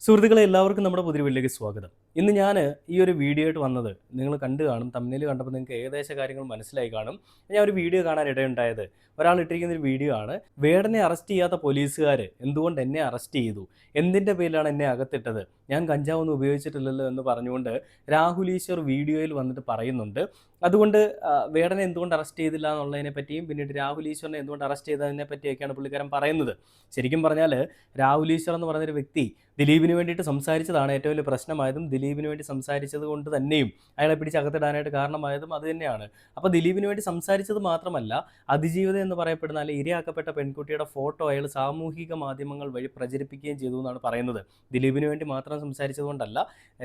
സുഹൃത്തുക്കളെ എല്ലാവർക്കും നമ്മുടെ പുതിയ വീട്ടിലേക്ക് സ്വാഗതം. ഇന്ന് ഞാൻ ഈ ഒരു വീഡിയോ ആയിട്ട് വന്നത് നിങ്ങൾ കണ്ടു കാണും. തമ്മിൽ കണ്ടപ്പോൾ നിങ്ങൾക്ക് ഏകദേശ കാര്യങ്ങൾ മനസ്സിലായി കാണും. ഞാൻ ഒരു വീഡിയോ കാണാൻ ഇടയുണ്ടായത് ഒരാൾ ഇട്ടിരിക്കുന്ന ഒരു വീഡിയോ ആണ്. വേടനെ അറസ്റ്റ് ചെയ്യാത്ത പോലീസുകാർ എന്തുകൊണ്ട് എന്നെ അറസ്റ്റ് ചെയ്തു, എന്തിൻ്റെ പേരിലാണ് എന്നെ അകത്തിട്ടത്, ഞാൻ കഞ്ചാവൊന്നും ഉപയോഗിച്ചിട്ടില്ലല്ലോ എന്ന് പറഞ്ഞുകൊണ്ട് രാഹുൽ ഈശ്വർ വീഡിയോയിൽ വന്നിട്ട് പറയുന്നുണ്ട്. അതുകൊണ്ട് വേടനെ എന്തുകൊണ്ട് അറസ്റ്റ് ചെയ്തില്ല എന്നുള്ളതിനെ പറ്റിയും പിന്നീട് രാഹുൽ ഈശ്വറിനെ എന്തുകൊണ്ട് അറസ്റ്റ് ചെയ്തതിനെ പറ്റിയൊക്കെയാണ് പുള്ളിക്കാരൻ പറയുന്നത്. ശരിക്കും പറഞ്ഞാൽ രാഹുൽ ഈശ്വർ എന്ന് പറയുന്നൊരു വ്യക്തി ദിലീപിന് വേണ്ടിയിട്ട് സംസാരിച്ചതാണ് ഏറ്റവും വലിയ പ്രശ്നമായതും. ദിലീപിന് വേണ്ടി സംസാരിച്ചത് കൊണ്ട് തന്നെയും അയാളെ പിടിച്ച് അകത്തിടാനായിട്ട് കാരണമായതും അത് തന്നെയാണ്. അപ്പോൾ ദിലീപിന് വേണ്ടി സംസാരിച്ചത് മാത്രമല്ല, അതിജീവിത എന്ന് പറയപ്പെടുന്ന അല്ലെങ്കിൽ ഇരയാക്കപ്പെട്ട പെൺകുട്ടിയുടെ ഫോട്ടോ അയാൾ സാമൂഹിക മാധ്യമങ്ങൾ വഴി പ്രചരിപ്പിക്കുകയും ചെയ്തു എന്നാണ് പറയുന്നത്. ദിലീപിന് വേണ്ടി മാത്രം സംസാരിച്ചതുകൊണ്ടല്ല,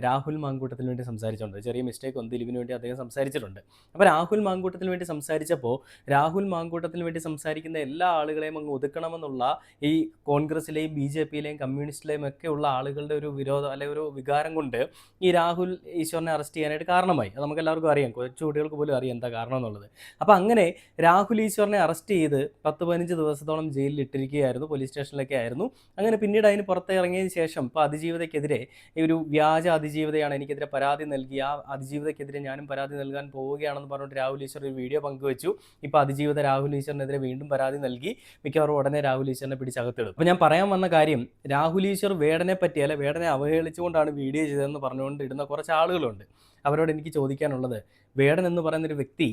രാഹുൽ മാങ്കൂട്ടത്തിന് വേണ്ടി സംസാരിച്ചിട്ടുണ്ട്. ചെറിയ മിസ്റ്റേക്ക് ഒന്ന് ദിലീപിന് വേണ്ടി അദ്ദേഹം സംസാരിച്ചിട്ടുണ്ട്. അപ്പോൾ രാഹുൽ മാങ്കൂട്ടത്തിന് വേണ്ടി സംസാരിച്ചപ്പോൾ രാഹുൽ മാങ്കൂട്ടത്തിന് വേണ്ടി സംസാരിക്കുന്ന എല്ലാ ആളുകളെയും അങ്ങ് ഒതുക്കണമെന്നുള്ള ഈ കോൺഗ്രസിലെയും BJP-യിലെയും കമ്മ്യൂണിസ്റ്റിലെയും ഒക്കെ ഉള്ള ആളുകളുടെ ഒരു വിരോധം അല്ലെങ്കിൽ ഒരു വികാരം കൊണ്ട് ഈ രാഹുൽ ഈശ്വറിനെ അറസ്റ്റ് ചെയ്യാനായിട്ട് കാരണമായി. അത് നമുക്ക് എല്ലാവർക്കും അറിയാം, കൊച്ചുകുട്ടികൾക്ക് പോലും അറിയാം എന്താ കാരണം എന്നുള്ളത്. അപ്പോൾ അങ്ങനെ രാഹുൽ ഈശ്വറിനെ അറസ്റ്റ് ചെയ്ത് 10-15 ദിവസത്തോളം ജയിലിൽ ഇട്ടിരിക്കുകയായിരുന്നു, പോലീസ് സ്റ്റേഷനിലൊക്കെ ആയിരുന്നു. അങ്ങനെ പിന്നീട് അതിന് പുറത്തിറങ്ങിയതിന് ശേഷം ഇപ്പോൾ അതിജീവിതയ്ക്കെതിരെ ഈ ഒരു വ്യാജ അതിജീവിതയാണ് എനിക്കെതിരെ പരാതി നൽകി, ആ അതിജീവിതയ്ക്കെതിരെ ഞാനും പരാതി നൽകാൻ പോവുകയാണെന്ന് പറഞ്ഞിട്ട് രാഹുൽ ഈശ്വർ ഒരു വീഡിയോ പങ്കുവച്ചു. ഇപ്പോൾ അതിജീവിത രാഹുൽ ഈശ്വറിനെതിരെ വീണ്ടും പരാതി നൽകി. മിക്കവാറും ഉടനെ രാഹുൽ ഈശ്വറിനെ പിടിച്ചകത്തിടും. അപ്പോൾ ഞാൻ പറയാൻ വന്ന കാര്യം, രാഹുൽ ഈശ്വർ വേടനെ പറ്റിയല്ല, വേടനെ അവഹേളിച്ചുകൊണ്ടാണ് വീഡിയോ ചെയ്തതെന്ന് പറഞ്ഞുകൊണ്ട് ഇടുന്ന കുറച്ച് ആളുകളുണ്ട്. അവരോട് എനിക്ക് ചോദിക്കാനുള്ളത്, വേടൻ എന്ന് പറയുന്നൊരു വ്യക്തി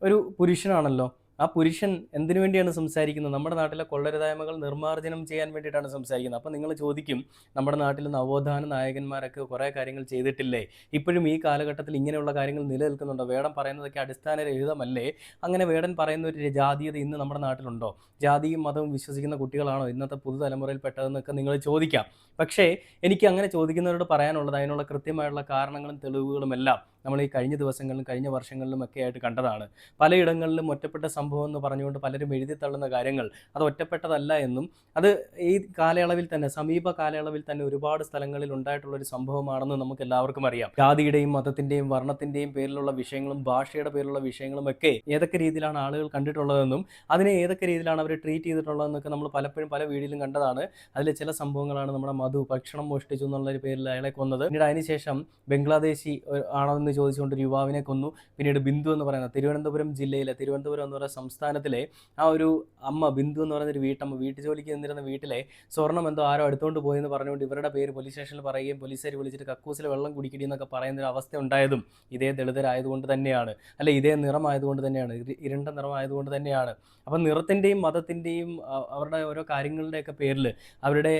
ഒരു പുരുഷനാണല്ലോ. ആ പുരുഷൻ എന്തിനു വേണ്ടിയാണ് സംസാരിക്കുന്നത്? നമ്മുടെ നാട്ടിലെ കൊള്ളരുതായ്മകൾ നിർമ്മാർജ്ജനം ചെയ്യാൻ വേണ്ടിയിട്ടാണ് സംസാരിക്കുന്നത്. അപ്പോൾ നിങ്ങൾ ചോദിക്കും, നമ്മുടെ നാട്ടിൽ നവോത്ഥാന നായകന്മാരൊക്കെ കുറേ കാര്യങ്ങൾ ചെയ്തിട്ടില്ലേ? ഇപ്പോഴും ഈ കാലഘട്ടത്തിൽ ഇങ്ങനെയുള്ള കാര്യങ്ങൾ നിലനിൽക്കുന്നുണ്ടോ? വേടൻ പറയുന്നതൊക്കെ അടിസ്ഥാനരഹിതമല്ലേ? അങ്ങനെ വേടൻ പറയുന്ന ഒരു ജാതീയത ഇന്ന് നമ്മുടെ നാട്ടിലുണ്ടോ? ജാതിയും മതവും വിശ്വസിക്കുന്ന കുട്ടികളാണോ ഇന്നത്തെ പുതുതലമുറയിൽ പെട്ടതെന്നൊക്കെ നിങ്ങൾ ചോദിക്കാം. പക്ഷേ എനിക്ക് അങ്ങനെ ചോദിക്കുന്നവരോട് പറയാനുള്ളത്, അതിനുള്ള കൃത്യമായുള്ള കാരണങ്ങളും തെളിവുകളുമെല്ലാം നമ്മൾ ഈ കഴിഞ്ഞ ദിവസങ്ങളിലും കഴിഞ്ഞ വർഷങ്ങളിലും ഒക്കെ ആയിട്ട് കണ്ടതാണ്. പലയിടങ്ങളിലും ഒറ്റപ്പെട്ട സംഭവം എന്ന് പറഞ്ഞുകൊണ്ട് പലരും എഴുതി തള്ളുന്ന കാര്യങ്ങൾ അത് ഒറ്റപ്പെട്ടതല്ല എന്നും അത് ഈ കാലയളവിൽ തന്നെ, സമീപ കാലയളവിൽ തന്നെ ഒരുപാട് സ്ഥലങ്ങളിൽ ഉണ്ടായിട്ടുള്ളൊരു സംഭവമാണെന്ന് നമുക്ക് എല്ലാവർക്കും അറിയാം. ജാതിയുടെയും മതത്തിൻ്റെയും വർണ്ണത്തിൻ്റെയും പേരിലുള്ള വിഷയങ്ങളും ഭാഷയുടെ പേരിലുള്ള വിഷയങ്ങളും ഒക്കെ ഏതൊക്കെ രീതിയിലാണ് ആളുകൾ കണ്ടിട്ടുള്ളതെന്നും അതിനെ ഏതൊക്കെ രീതിയിലാണ് അവർ ട്രീറ്റ് ചെയ്തിട്ടുള്ളതെന്നൊക്കെ നമ്മൾ പലപ്പോഴും പല വീഡിയോയിലും കണ്ടതാണ്. അതിൽ ചില സംഭവങ്ങളാണ് നമ്മുടെ മധു ഭക്ഷണം മോഷ്ടിച്ചു എന്നുള്ളൊരു പേരിൽ അയാളെ കൊന്നത്. പിന്നീട് അതിനുശേഷം ബംഗ്ലാദേശി ആണെന്ന് ചോദിച്ചുകൊണ്ട് ഒരു യുവാവിനെ കൊന്നു. പിന്നീട് ബിന്ദു എന്ന് പറയുന്ന തിരുവനന്തപുരം ജില്ലയിലെ, തിരുവനന്തപുരം എന്ന് പറയുന്ന സംസ്ഥാനത്തിലെ ആ ഒരു അമ്മ, ബിന്ദു എന്ന് പറയുന്നൊരു വീട്ടമ്മ, വീട്ടുജോലിക്ക് നിന്നിരുന്ന വീട്ടിലെ സ്വർണ്ണം എന്തോ ആരോ എടുത്തുകൊണ്ട് പോയെന്ന് പറഞ്ഞുകൊണ്ട് ഇവരുടെ പേര് പോലീസ് സ്റ്റേഷനിൽ പറയുകയും പോലീസുകാർ വിളിച്ചിട്ട് കക്കൂസിൽ വെള്ളം കുടിക്കടി എന്നൊക്കെ പറയുന്നൊരു അവസ്ഥ ഉണ്ടായതും ഇതേ ദളിതരായതുകൊണ്ട് തന്നെയാണ്, അല്ലെ ഇതേ നിറമായതുകൊണ്ട് തന്നെയാണ്, ഇരുണ്ട നിറമായതുകൊണ്ട് തന്നെയാണ്. അപ്പം നിറത്തിൻ്റെയും മതത്തിൻ്റെയും അവരുടെ ഓരോ കാര്യങ്ങളുടെയൊക്കെ പേരിൽ, അവരുടെ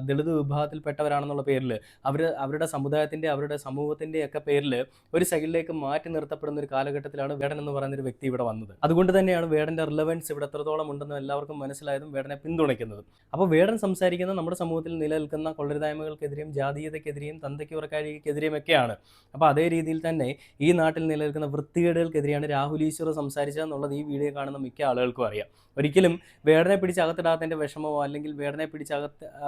ദളിത് വിഭാഗത്തിൽപ്പെട്ടവരാണെന്നുള്ള പേരിൽ, അവരുടെ സമുദായത്തിൻ്റെ അവരുടെ സമൂഹത്തിൻ്റെയൊക്കെ പേരിൽ ഒരു സൈഡിലേക്ക് മാറ്റി നിർത്തപ്പെടുന്ന ഒരു കാലഘട്ടത്തിലാണ് വേടൻ എന്ന് പറയുന്നൊരു വ്യക്തി ഇവിടെ വന്നത്. അതുകൊണ്ട് തന്നെയാണ് വേടൻ്റെ റിലവൻസ് ഇവിടെ എത്രത്തോളം ഉണ്ടെന്ന് എല്ലാവർക്കും മനസ്സിലായതും വേടനെ പിന്തുണയ്ക്കുന്നതും. അപ്പോൾ വേടൻ സംസാരിക്കുന്ന നമ്മുടെ സമൂഹത്തിൽ നിലനിൽക്കുന്ന കൊള്ളരുതായ്മകൾക്കെതിരെയും ജാതീയതയ്ക്കെതിരെയും തന്തയ്ക്ക് ഉറക്കാഴിക്കെതിരെയും ഒക്കെയാണ്. അപ്പോൾ അതേ രീതിയിൽ തന്നെ ഈ നാട്ടിൽ നിലനിൽക്കുന്ന വൃത്തികേടുകൾക്കെതിരെയാണ് രാഹുൽ ഈശ്വർ സംസാരിച്ചതെന്നുള്ളത് ഈ വീഡിയോ കാണുന്ന മിക്ക ആളുകൾക്കും അറിയാം. ഒരിക്കലും വേടനെ പിടിച്ച് അകത്തിടാത്തതിൻ്റെ വിഷമമോ അല്ലെങ്കിൽ വേടനെ പിടിച്ച്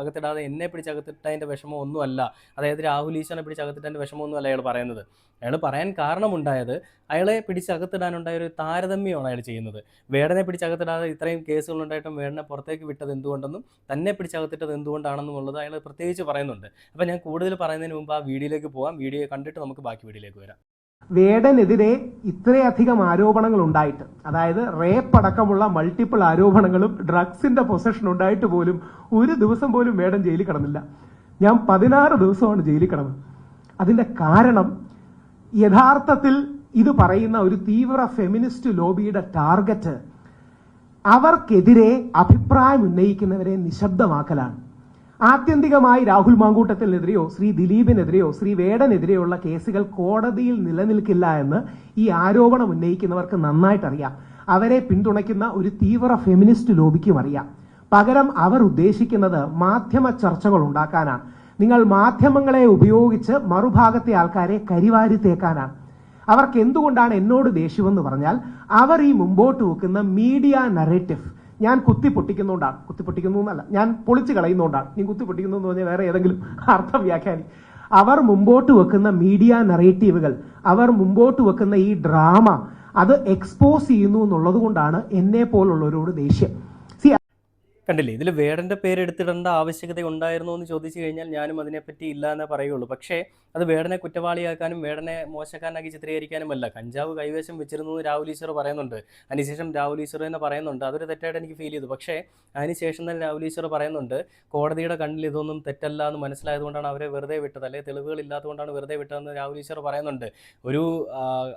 അകത്തിടാതെ എന്നെ പിടിച്ച് അകത്തിട്ടതിൻ്റെ വിഷമമോ ഒന്നുമല്ല, അതായത് രാഹുൽ ഈശ്വറിനെ പിടിച്ച് അകത്തിട്ടതിൻ്റെ വിഷമമൊന്നുമല്ല അയാൾ പറയുന്നത്. അയാൾ പറയാൻ കാരണമുണ്ടായത് അയാളെ പിടിച്ചകത്തിടാനുണ്ടായ ഒരു താരതമ്യമാണ് അയാൾ ചെയ്യുന്നത്. വേടനെ പിടിച്ചകത്തിടാതെ ഇത്രയും കേസുകളുണ്ടായിട്ടും വേടനെ പുറത്തേക്ക് വിട്ടത് എന്തുകൊണ്ടെന്നും തന്നെ പിടിച്ചകത്തിട്ടത് എന്തുകൊണ്ടാണെന്നുള്ളത് അയാൾ പ്രത്യേകിച്ച് പറയുന്നുണ്ട്. അപ്പോൾ ഞാൻ കൂടുതൽ പറയുന്നതിന് മുമ്പ് ആ വീഡിയോയിലേക്ക് പോകാം. വീഡിയോ കണ്ടിട്ട് നമുക്ക് ബാക്കി വീഡിയോയിലേക്ക് വരാം. വേടനെതിരെ ഇത്രയധികം ആരോപണങ്ങൾ ഉണ്ടായിട്ട്, അതായത് റേപ്പ് അടക്കമുള്ള മൾട്ടിപ്പിൾ ആരോപണങ്ങളും ഡ്രഗ്സിന്റെ പൊസഷൻ ഉണ്ടായിട്ട് പോലും ഒരു ദിവസം പോലും വേടൻ ജയിലിൽ കിടന്നില്ല. ഞാൻ 16 ദിവസമാണ് ജയിലിൽ കിടന്നത്. അതിന്റെ കാരണം യഥാർത്ഥത്തിൽ ഇത് പറയുന്ന ഒരു തീവ്ര ഫെമിനിസ്റ്റ് ലോബിയുടെ ടാർഗറ്റ് അവർക്കെതിരെ അഭിപ്രായം ഉന്നയിക്കുന്നവരെ നിശബ്ദമാക്കലാണ്. ആത്യന്തികമായി രാഹുൽ മാങ്കൂട്ടത്തിനെതിരെയോ ശ്രീ ദിലീപിനെതിരെയോ ശ്രീ വേടനെതിരെയുള്ള കേസുകൾ കോടതിയിൽ നിലനിൽക്കില്ല എന്ന് ഈ ആരോപണം ഉന്നയിക്കുന്നവർക്ക് നന്നായിട്ടറിയാം. അവരെ പിന്തുണയ്ക്കുന്ന ഒരു തീവ്ര ഫെമിനിസ്റ്റ് ലോബിക്കും അറിയാം. പകരം അവർ ഉദ്ദേശിക്കുന്നത് മാധ്യമ ചർച്ചകൾ ഉണ്ടാക്കാനാണ്. നിങ്ങൾ മാധ്യമങ്ങളെ ഉപയോഗിച്ച് മറുഭാഗത്തെ ആൾക്കാരെ കരിവാരി തേക്കാനാണ്. അവർക്ക് എന്തുകൊണ്ടാണ് എന്നോട് ദേഷ്യമെന്ന് പറഞ്ഞാൽ, അവർ ഈ മുമ്പോട്ട് വെക്കുന്ന മീഡിയ നറേറ്റീവ് ഞാൻ കുത്തിപ്പൊട്ടിക്കുന്നതുകൊണ്ടാണ്. കുത്തിപ്പൊട്ടിക്കുന്നു എന്നല്ല, ഞാൻ പൊളിച്ചു കളയുന്നതുകൊണ്ടാണ്. നീ കുത്തിപ്പൊട്ടിക്കുന്നു എന്ന് പറഞ്ഞാൽ വേറെ ഏതെങ്കിലും അർത്ഥം വ്യാഖ്യാനി. അവർ മുമ്പോട്ട് വെക്കുന്ന മീഡിയ നറേറ്റീവുകൾ, അവർ മുമ്പോട്ട് വെക്കുന്ന ഈ ഡ്രാമ, അത് എക്സ്പോസ് ചെയ്യുന്നു എന്നുള്ളത് കൊണ്ടാണ് എന്നെ പോലുള്ളവരോട് ദേഷ്യം. കണ്ടില്ലേ, ഇതിൽ വേടൻ്റെ പേരെടുത്തിടേണ്ട ആവശ്യകത ഉണ്ടായിരുന്നോ എന്ന് ചോദിച്ചു കഴിഞ്ഞാൽ ഞാനും അതിനെപ്പറ്റി ഇല്ല എന്നേ പറയുള്ളൂ. പക്ഷേ അത് വേടനെ കുറ്റവാളിയാക്കാനും വേടനെ മോശക്കാരനാക്കി ചിത്രീകരിക്കാനുമല്ല. കഞ്ചാവ് കൈവശം വെച്ചിരുന്നു എന്ന് രാഹുൽ ഈശ്വർ പറയുന്നുണ്ട്. അതിനുശേഷം രാഹുൽ ഈശ്വർ തന്നെ പറയുന്നുണ്ട്, അതൊരു തെറ്റായിട്ട് എനിക്ക് ഫീൽ ചെയ്തു. പക്ഷേ അതിനുശേഷം തന്നെ രാഹുൽ ഈശ്വർ പറയുന്നുണ്ട്, കോടതിയുടെ കണ്ണിൽ ഇതൊന്നും തെറ്റല്ല എന്ന് മനസ്സിലായതുകൊണ്ടാണ് അവരെ വെറുതെ വിട്ടത്, അല്ലെങ്കിൽ തെളിവുകൾ ഇല്ലാത്തതുകൊണ്ടാണ് വെറുതെ വിട്ടതെന്ന് രാഹുൽ ഈശ്വർ പറയുന്നുണ്ട്. ഒരു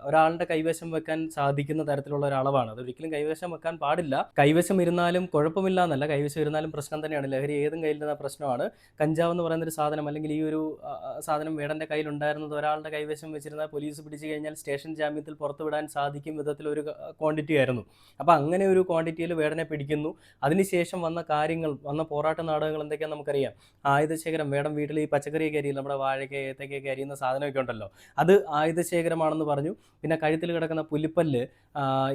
ഒരാളുടെ കൈവശം വെക്കാൻ സാധിക്കുന്ന തരത്തിലുള്ള ഒരു അളവാണ്, അതൊരിക്കലും കൈവശം വെക്കാൻ പാടില്ല. കൈവശം ഇരുന്നാലും കുഴപ്പമില്ല എന്നല്ല, കൈവശം ഇരുന്നാലും പ്രശ്നം തന്നെയാണ്. ലഹരി ഏതും കയ്യിലിരുന്ന പ്രശ്നമാണ്. കഞ്ചാവ് എന്ന് പറയുന്നൊരു സാധനം, അല്ലെങ്കിൽ ഈ ഒരു സാധനം വേടൻ്റെ കയ്യിലുണ്ടായിരുന്നത് ഒരാളുടെ കൈവശം വെച്ചിരുന്നാൽ പോലീസ് പിടിച്ചു കഴിഞ്ഞാൽ സ്റ്റേഷൻ ജാമ്യത്തിൽ പുറത്തുവിടാൻ സാധിക്കും വിധത്തിലൊരു ക്വാണ്ടിറ്റി ആയിരുന്നു. അപ്പോൾ അങ്ങനെ ഒരു ക്വാണ്ടിറ്റിയിൽ വേടനെ പിടിക്കുന്നു. അതിനുശേഷം വന്ന കാര്യങ്ങൾ, വന്ന പോരാട്ട നാടകങ്ങൾ എന്തൊക്കെയാണെന്ന് നമുക്കറിയാം. ആയുധശേഖരം, വേടൻ വീട്ടിൽ ഈ പച്ചക്കറിയൊക്കെ അരിയില്ല, നമ്മുടെ വാഴയ്ക്ക് ഏത്തക്കൊക്കെ അരിയുന്ന സാധനമൊക്കെ ഉണ്ടല്ലോ, അത് ആയുധശേഖരമാണെന്ന് പറഞ്ഞു. പിന്നെ കഴുത്തിൽ കിടക്കുന്ന പുലിപ്പല്ല്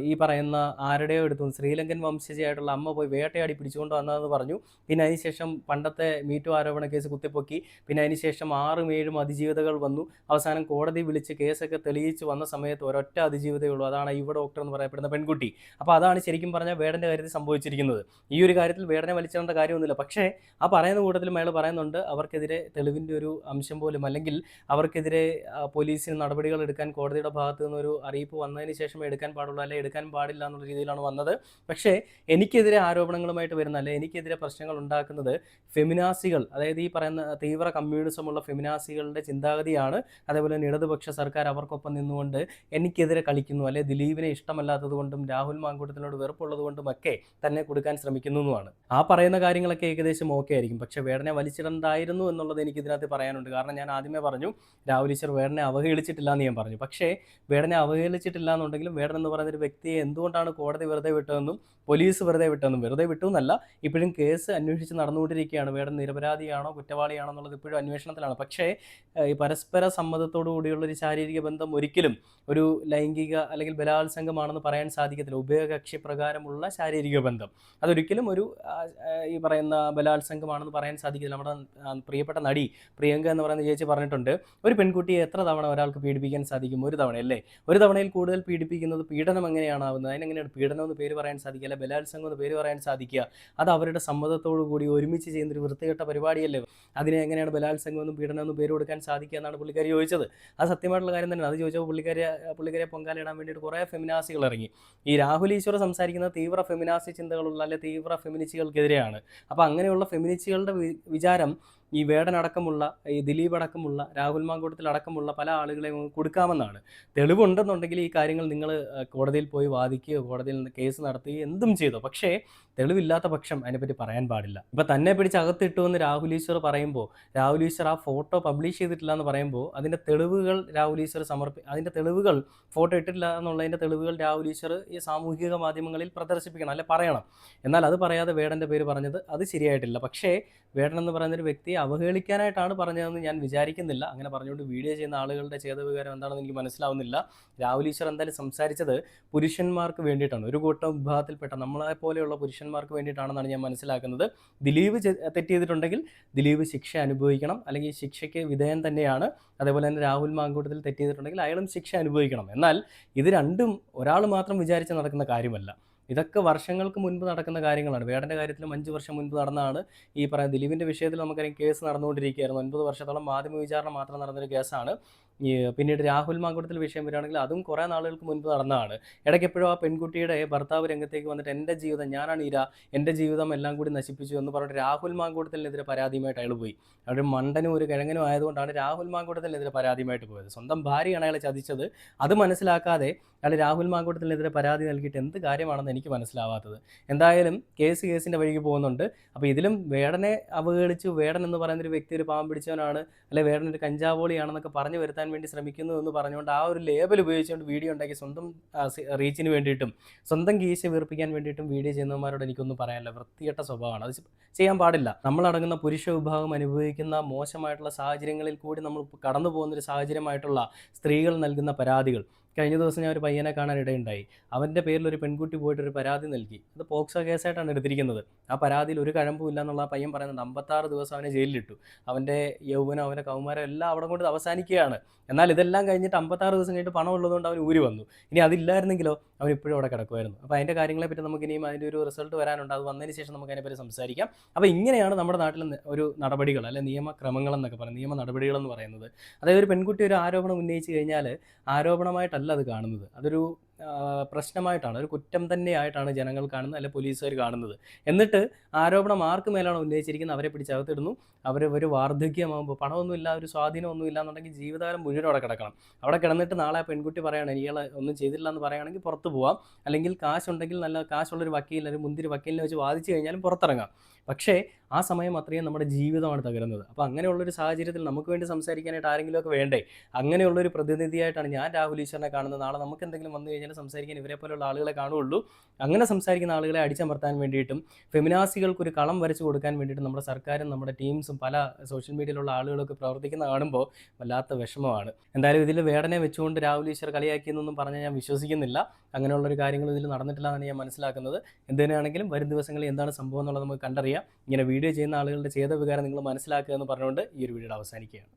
ഈ പറയുന്ന ആരുടെയോ എടുത്തു, ശ്രീലങ്കൻ വംശജയായിട്ടുള്ള അമ്മ പോയി വേട്ടയാടി പിടിച്ചുകൊണ്ട് വന്നതെന്ന് പറഞ്ഞു. പിന്നെ അതിനുശേഷം പണ്ടത്തെ മീറ്റു ആരോപണ കേസ് കുത്തിപ്പൊക്കി. പിന്നെ അതിനുശേഷം 6-7 അതിജീവിതകൾ വന്നു. അവസാനം കോടതി വിളിച്ച് കേസൊക്കെ തെളിയിച്ച് വന്ന സമയത്ത് ഒരൊറ്റ അതിജീവിതയേ ഉള്ളൂ, അതാണ് യുവ ഡോക്ടർ എന്ന് പറയപ്പെടുന്ന പെൺകുട്ടി. അപ്പോൾ അതാണ് ശരിക്കും പറഞ്ഞാൽ വേടൻ്റെ കാര്യത്തിൽ സംഭവിച്ചിരിക്കുന്നത്. ഈ ഒരു കാര്യത്തിൽ വേടനെ വലിച്ചേണ്ട കാര്യമൊന്നുമില്ല. പക്ഷേ ആ പറയുന്ന കൂട്ടത്തിലും അയാൾ പറയുന്നുണ്ട്, അവർക്കെതിരെ തെളിവിൻ്റെ ഒരു അംശം പോലും, അല്ലെങ്കിൽ അവർക്കെതിരെ പോലീസിന് നടപടികൾ എടുക്കാൻ കോടതിയുടെ ഭാഗത്തു നിന്നൊരു അറിയിപ്പ് വന്നതിന് ശേഷം എടുക്കാൻ പാടുള്ളൂ, അല്ലെങ്കിൽ എടുക്കാൻ പാടില്ല എന്നുള്ള രീതിയിലാണ് വന്നത്. പക്ഷേ എനിക്കെതിരെ ആരോപണങ്ങളുമായിട്ട് വരുന്ന, അല്ലെങ്കിൽ എനിക്കെതിരെ പ്രശ്നങ്ങൾ ഉണ്ടാക്കുന്നത് ഫെമിനാസികൾ, അതായത് ഈ പറയുന്ന തീവ്ര കമ്മ്യൂണിസമുള്ള ഫെമിനാസികളുടെ ചിന്താഗതിയാണ്. അതേപോലെ തന്നെ ഇടതുപക്ഷ സർക്കാർ അവർക്കൊപ്പം നിന്നുകൊണ്ട് എനിക്കെതിരെ കളിക്കുന്നു, അല്ലെങ്കിൽ ദിലീപിനെ ഇഷ്ടമല്ലാത്തത് കൊണ്ടും രാഹുൽ മാങ്കൂട്ടത്തിനോട് വെറുപ്പുള്ളത് കൊണ്ടുമൊക്കെ തന്നെ കൊടുക്കാൻ ശ്രമിക്കുന്നുമാണ്. ആ പറയുന്ന കാര്യങ്ങളൊക്കെ ഏകദേശം ഓക്കെ ആയിരിക്കും. പക്ഷേ വേടനെ വലിച്ചിടണ്ടായിരുന്നു എന്നുള്ളത് എനിക്ക് ഇതിനകത്ത് പറയാനുണ്ട്. കാരണം ഞാൻ ആദ്യമേ പറഞ്ഞു, രാഹുൽ ഈശ്വർ വേടനെ അവഹേളിച്ചിട്ടില്ല എന്ന് ഞാൻ പറഞ്ഞു. പക്ഷേ വേടനെ അവഹേളിച്ചിട്ടില്ല എന്നുണ്ടെങ്കിലും വേടൻ എന്ന് പറയുന്നൊരു വ്യക്തിയെ എന്തുകൊണ്ടാണ് കോടതി വെറുതെ വിട്ടതെന്നും പോലീസ് വെറുതെ വിട്ടതെന്നും, വെറുതെ വിട്ടു എന്നല്ല, ഇപ്പോഴും കേസ് അന്വേഷിച്ച് നടന്നുകൊണ്ടിരിക്കുകയാണ്. വേടൻ നിരപരാധിയാണോ കുറ്റവാളിയാണോ എന്നുള്ളത് ഇപ്പോഴും അന്വേഷണത്തിലാണ്. പക്ഷേ ഈ പരസ്പര സമ്മതത്തോടു കൂടിയുള്ളൊരു ശാരീരിക ബന്ധം ഒരിക്കലും ഒരു ലൈംഗിക അല്ലെങ്കിൽ ബലാത്സംഗമാണെന്ന് പറയാൻ സാധിക്കത്തില്ല. ഉഭയകക്ഷി പ്രകാരമുള്ള ശാരീരിക ബന്ധം അതൊരിക്കലും ഒരു ഈ പറയുന്ന ബലാത്സംഗമാണെന്ന് പറയാൻ സാധിക്കില്ല. നമ്മുടെ പ്രിയപ്പെട്ട നടി പ്രിയങ്ക എന്ന് പറയുന്ന ചേച്ചി പറഞ്ഞിട്ടുണ്ട്, ഒരു പെൺകുട്ടിയെ എത്ര തവണ ഒരാൾക്ക് പീഡിപ്പിക്കാൻ സാധിക്കും? ഒരു തവണയല്ലേ? ഒരു തവണയിൽ കൂടുതൽ പീഡിപ്പിക്കുന്നത് പീഡനം എങ്ങനെയാണ് ആവുന്നത്? അതിനെങ്ങനെയാണ് പീഡനം എന്ന് പേര് പറയാൻ സാധിക്കുക, അല്ലെ ബലാത്സംഗം എന്ന് പേര് പറയാൻ സാധിക്കുക? അത് അവരുടെ സമ്മതത്തോടു കൂടി ഒരുമിച്ച് ചെയ്യുന്നൊരു വൃത്തികെട്ട പരിപാടിയല്ലേ. അതിനെ എങ്ങനെയാണ് ബലാത്സംഗം എന്നും പീഡനം എന്നും പേര് കൊടുക്കാൻ സാധിക്കുക എന്നാണ് പുള്ളിക്കാരി ചോദിച്ചത്. അത് സത്യമായിട്ടുള്ള കാര്യം തന്നെയാണ്. അത് ചോദിച്ചപ്പോൾ പുള്ളിക്കാരിയെ പൊങ്കാലിടാൻ വേണ്ടിയിട്ട് കുറേ ഫെമിനാസികൾ ഇറങ്ങി. ഈ രാഹുൽ ഈശ്വർ സംസാരിക്കുന്ന തീവ്ര ഫെമിനാസി ചിന്തകളുള്ള, അല്ലെ തീവ്ര ഫെമിനിസ്റ്റുകൾക്കെതിരെയാണ്. അപ്പോൾ അങ്ങനെയുള്ള ഫെമിനിസ്റ്റുകളുടെ വിചാരം ഈ വേടനടക്കമുള്ള, ഈ ദിലീപ് അടക്കമുള്ള, രാഹുൽ മാങ്കൂട്ടത്തിൽ അടക്കമുള്ള പല ആളുകളെയും കൊടുക്കാമെന്നാണ്. തെളിവുണ്ടെന്നുണ്ടെങ്കിൽ ഈ കാര്യങ്ങൾ നിങ്ങൾ കോടതിയിൽ പോയി വാദിക്കുകയോ കോടതിയിൽ കേസ് നടത്തുകയോ എന്തും ചെയ്തോ. പക്ഷേ തെളിവില്ലാത്ത പക്ഷം അതിനെപ്പറ്റി പറയാൻ പാടില്ല. ഇപ്പം തന്നെ പിടിച്ച് അകത്തിട്ടു എന്ന് രാഹുൽ ഈശ്വർ പറയുമ്പോൾ, രാഹുൽ ഈശ്വർ ആ ഫോട്ടോ പബ്ലിഷ് ചെയ്തിട്ടില്ല എന്ന് പറയുമ്പോൾ അതിൻ്റെ തെളിവുകൾ രാഹുൽ ഈശ്വർ അതിൻ്റെ തെളിവുകൾ, ഫോട്ടോ ഇട്ടിട്ടില്ല എന്നുള്ളതിൻ്റെ തെളിവുകൾ രാഹുൽ ഈശ്വർ ഈ സാമൂഹിക മാധ്യമങ്ങളിൽ പ്രദർശിപ്പിക്കണം, അല്ലെ പറയണം. എന്നാൽ അത് പറയാതെ വേടൻ്റെ പേര് പറഞ്ഞത് അത് ശരിയായിട്ടില്ല. പക്ഷേ വേടൻ എന്ന് പറയുന്നൊരു വ്യക്തിയെ അവഹേളിക്കാനായിട്ടാണ് പറഞ്ഞതെന്ന് ഞാൻ വിചാരിക്കുന്നില്ല. അങ്ങനെ പറഞ്ഞുകൊണ്ട് വീഡിയോ ചെയ്യുന്ന ആളുകളുടെ ചേതവികാരം എന്താണെന്ന് എനിക്ക് മനസ്സിലാവുന്നില്ല. രാഹുൽ ഈശ്വർ എന്തായാലും സംസാരിച്ചത് പുരുഷന്മാർക്ക് വേണ്ടിയിട്ടാണ്, ഒരു കൂട്ടം വിഭാഗത്തിൽപ്പെട്ട നമ്മളെ പോലെയുള്ള പുരുഷന്മാർക്ക് വേണ്ടിയിട്ടാണെന്നാണ് ഞാൻ മനസ്സിലാക്കുന്നത്. ദിലീപ് തെറ്റ് ചെയ്തിട്ടുണ്ടെങ്കിൽ ദിലീപ് ശിക്ഷ അനുഭവിക്കണം, അല്ലെങ്കിൽ ശിക്ഷയ്ക്ക് വിധേയൻ തന്നെയാണ്. അതേപോലെ തന്നെ രാഹുൽ മാങ്കൂട്ടത്തിൽ തെറ്റ് ചെയ്തിട്ടുണ്ടെങ്കിൽ അയാളും ശിക്ഷ അനുഭവിക്കണം. എന്നാൽ ഇത് രണ്ടും ഒരാൾ മാത്രം വിചാരിച്ച് നടക്കുന്ന കാര്യമല്ല. ഇതൊക്കെ വർഷങ്ങൾക്ക് മുൻപ് നടക്കുന്ന കാര്യങ്ങളാണ്. വേടൻ്റെ കാര്യത്തിലും 5 വർഷം മുൻപ് നടന്നതാണ്. ഈ പറയുന്ന ദിലീപിൻ്റെ വിഷയത്തിൽ നമുക്കറിയാം, കേസ് നടന്നുകൊണ്ടിരിക്കുകയായിരുന്നു. 9 വർഷത്തോളം മാധ്യമ വിചാരണ മാത്രം നടന്നൊരു കേസാണ്. പിന്നീട് രാഹുൽ മാങ്കൂട്ടത്തിൽ വിഷയം വരികയാണെങ്കിൽ അതും കുറേ നാളുകൾക്ക് മുൻപ് നടന്നതാണ്. ഇടയ്ക്കെപ്പോഴും ആ പെൺകുട്ടിയുടെ ഭർത്താവ് രംഗത്തേക്ക് വന്നിട്ട് എൻ്റെ ജീവിതം, ഞാനാണ് ഇര, എൻ്റെ ജീവിതം എല്ലാം കൂടി നശിപ്പിച്ചു എന്ന് പറഞ്ഞിട്ട് രാഹുൽ മാങ്കൂട്ടത്തിനെതിരെ പരാതിയുമായിട്ട് അയാൾ പോയി. അവിടെ മണ്ടനും ഒരു കിഴങ്ങനും ആയതുകൊണ്ടാണ് രാഹുൽ മാങ്കൂട്ടത്തിനെതിരെ പരാതിയുമായിട്ട് പോയത്. സ്വന്തം ഭാര്യയാണ് അയാളെ ചതിച്ചത്. അത് മനസ്സിലാക്കാതെ അയാൾ രാഹുൽ മാങ്കൂട്ടത്തിനെതിരെ പരാതി നൽകിയിട്ട് എന്ത് കാര്യമാണെന്ന് എനിക്ക് മനസ്സിലാവാത്തത്. എന്തായാലും കേസിൻ്റെ വഴിക്ക് പോകുന്നുണ്ട്. അപ്പോൾ ഇതിലും വേടനെ അവഹേളിച്ചു, വേടൻ എന്ന് പറയുന്നൊരു വ്യക്തി ഒരു പാവം പിടിച്ചവനാണ്, അല്ലെ വേടൻ ഒരു കഞ്ചാവോളിയാണെന്നൊക്കെ പറഞ്ഞു വരുത്താൻ വേണ്ടി ശ്രമിക്കുന്നു എന്ന് പറഞ്ഞുകൊണ്ട് ആ ഒരു ലേബൽ ഉപയോഗിച്ചുകൊണ്ട് വീഡിയോ ഉണ്ടാക്കി സ്വന്തം റീച്ചിന് വേണ്ടിയിട്ടും സ്വന്തം കീശ വീർപ്പിക്കാൻ വേണ്ടിയിട്ടും വീഡിയോ ചെയ്യുന്നവന്മാരോട് എനിക്കൊന്നും പറയാനില്ല. വൃത്തികെട്ട സ്വഭാവമാണ്, അത് ചെയ്യാൻ പാടില്ല. നമ്മളടങ്ങുന്ന പുരുഷ വിഭാഗം അനുഭവിക്കുന്ന മോശമായിട്ടുള്ള സാഹചര്യങ്ങളിൽ കൂടി നമ്മൾ കടന്നു പോകുന്നൊരു സാഹചര്യമായിട്ടുള്ള സ്ത്രീകൾ നൽകുന്ന പരാതികൾ, കഴിഞ്ഞ ദിവസം ഞാൻ ഒരു പയ്യനെ കാണാൻ ഇടയുണ്ടായി. അവൻ്റെ പേരിൽ ഒരു പെൺകുട്ടി പോയിട്ടൊരു പരാതി നൽകി. അത് പോക്സോ കേസായിട്ടാണ് എടുത്തിരിക്കുന്നത്. ആ പരാതിയിൽ ഒരു കഴമ്പും ഇല്ല എന്നുള്ള ആ പയ്യൻ പറയുന്നുണ്ട്. 56 ദിവസം അവനെ ജയിലിലിട്ടു. അവൻ്റെ യൗവനം, അവൻ്റെ കൗമാരം എല്ലാം അവിടെ കൊണ്ട് അവസാനിക്കുകയാണ്. എന്നാൽ ഇതെല്ലാം കഴിഞ്ഞിട്ട് 56 ദിവസം കഴിഞ്ഞിട്ട് പണം ഉള്ളതുകൊണ്ട് അവൻ ഊരി വന്നു. ഇനി അതില്ലായിരുന്നെങ്കിലോ അവൻ ഇപ്പോഴും അവിടെ കിടക്കുമായിരുന്നു. അപ്പോൾ അതിൻ്റെ കാര്യങ്ങളെപ്പറ്റി നമുക്ക് ഇനിയും അതിൻ്റെ ഒരു റിസൾട്ട് വരാനുണ്ട്. അത് വന്നതിന് ശേഷം നമുക്ക് അതിനെപ്പറ്റി സംസാരിക്കാം. അപ്പോൾ ഇങ്ങനെയാണ് നമ്മുടെ നാട്ടിൽ ഒരു നടപടികൾ, അല്ലെങ്കിൽ നിയമക്രമങ്ങൾ എന്നൊക്കെ പറയുന്നത്, നിയമ നടപടികളെന്ന് പറയുന്നത്. അതായത് ഒരു പെൺകുട്ടി ഒരു ആരോപണം ഉന്നയിച്ച് കഴിഞ്ഞാൽ ആരോപണമായിട്ടല്ല അത് കാണുന്നത്. അതൊരു പ്രശ്നമായിട്ടാണ്, ഒരു കുറ്റം തന്നെയായിട്ടാണ് ജനങ്ങൾ കാണുന്നത്, അല്ലെങ്കിൽ പോലീസുകാർ കാണുന്നത്. എന്നിട്ട് ആരോപണം ആർക്ക് മേലാണോ ഉന്നയിച്ചിരിക്കുന്നത് അവരെ പിടിച്ചകത്തിടുന്നു. അവർ ഒരു വാർദ്ധക്യമാകുമ്പോൾ പണമൊന്നുമില്ല, ഒരു സ്വാധീനമൊന്നുമില്ല എന്നുണ്ടെങ്കിൽ ജീവിതകാലം മുഴുവൻ അവിടെ കിടക്കണം. അവിടെ കിടന്നിട്ട് നാളെ ആ പെൺകുട്ടി പറയുകയാണ് ഇയാൾ ഒന്നും ചെയ്തില്ല എന്ന് പറയുകയാണെങ്കിൽ പുറത്ത് പോവാം. അല്ലെങ്കിൽ കാശുണ്ടെങ്കിൽ നല്ല കാശുള്ളൊരു വക്കീൽ, ഒരു മുന്തിരി വക്കീലിനെ വെച്ച് വാദിച്ചു കഴിഞ്ഞാലും പുറത്തിറങ്ങാം. പക്ഷേ ആ സമയം അത്രയും നമ്മുടെ ജീവിതമാണ് തകരുന്നത്. അപ്പോൾ അങ്ങനെയുള്ളൊരു സാഹചര്യത്തിൽ നമുക്ക് വേണ്ടി സംസാരിക്കാനായിട്ട് ആരെങ്കിലുമൊക്കെ വേണ്ടേ? അങ്ങനെയുള്ളൊരു പ്രതിനിധിയായിട്ടാണ് ഞാൻ രാഹുൽ ഈശ്വറിനെ കാണുന്നത്. നാളെ നമുക്ക് എന്തെങ്കിലും വന്നു കഴിഞ്ഞാൽ സംസാരിക്കാൻ ഇവരെ പോലുള്ള ആളുകളെ കാണുകയുള്ളൂ. അങ്ങനെ സംസാരിക്കുന്ന ആളുകളെ അടിച്ചമർത്താൻ വേണ്ടിയിട്ടും ഫെമിനാസികൾക്കൊരു കളം വരച്ചു കൊടുക്കാൻ വേണ്ടിയിട്ടും നമ്മുടെ സർക്കാരും നമ്മുടെ ടീംസും പല സോഷ്യൽ മീഡിയയിലുള്ള ആളുകളൊക്കെ പ്രവർത്തിക്കുന്ന കാണുമ്പോൾ വല്ലാത്ത വിഷമമാണ്. എന്തായാലും ഇതിൽ വേടനെ വെച്ചുകൊണ്ട് രാഹുൽ ഈശ്വർ കളിയാക്കിയെന്നൊന്നും പറഞ്ഞാൽ ഞാൻ വിശ്വസിക്കുന്നില്ല. അങ്ങനെയുള്ളൊരു കാര്യങ്ങൾ ഇതിൽ നടന്നിട്ടില്ല എന്നാണ് ഞാൻ മനസ്സിലാക്കുന്നത്. എന്തിനാണെങ്കിലും വരും ദിവസങ്ങളിൽ എന്താണ് സംഭവം എന്നുള്ളത് നമുക്ക് കണ്ടറിയാം. ഇങ്ങനെ വീഡിയോ ചെയ്യുന്ന ആളുകളുടെ ഛേദവികാരം നിങ്ങൾ മനസ്സിലാക്കുക എന്ന് പറഞ്ഞുകൊണ്ട് ഈ ഒരു വീഡിയോ അവസാനിക്കുകയാണ്.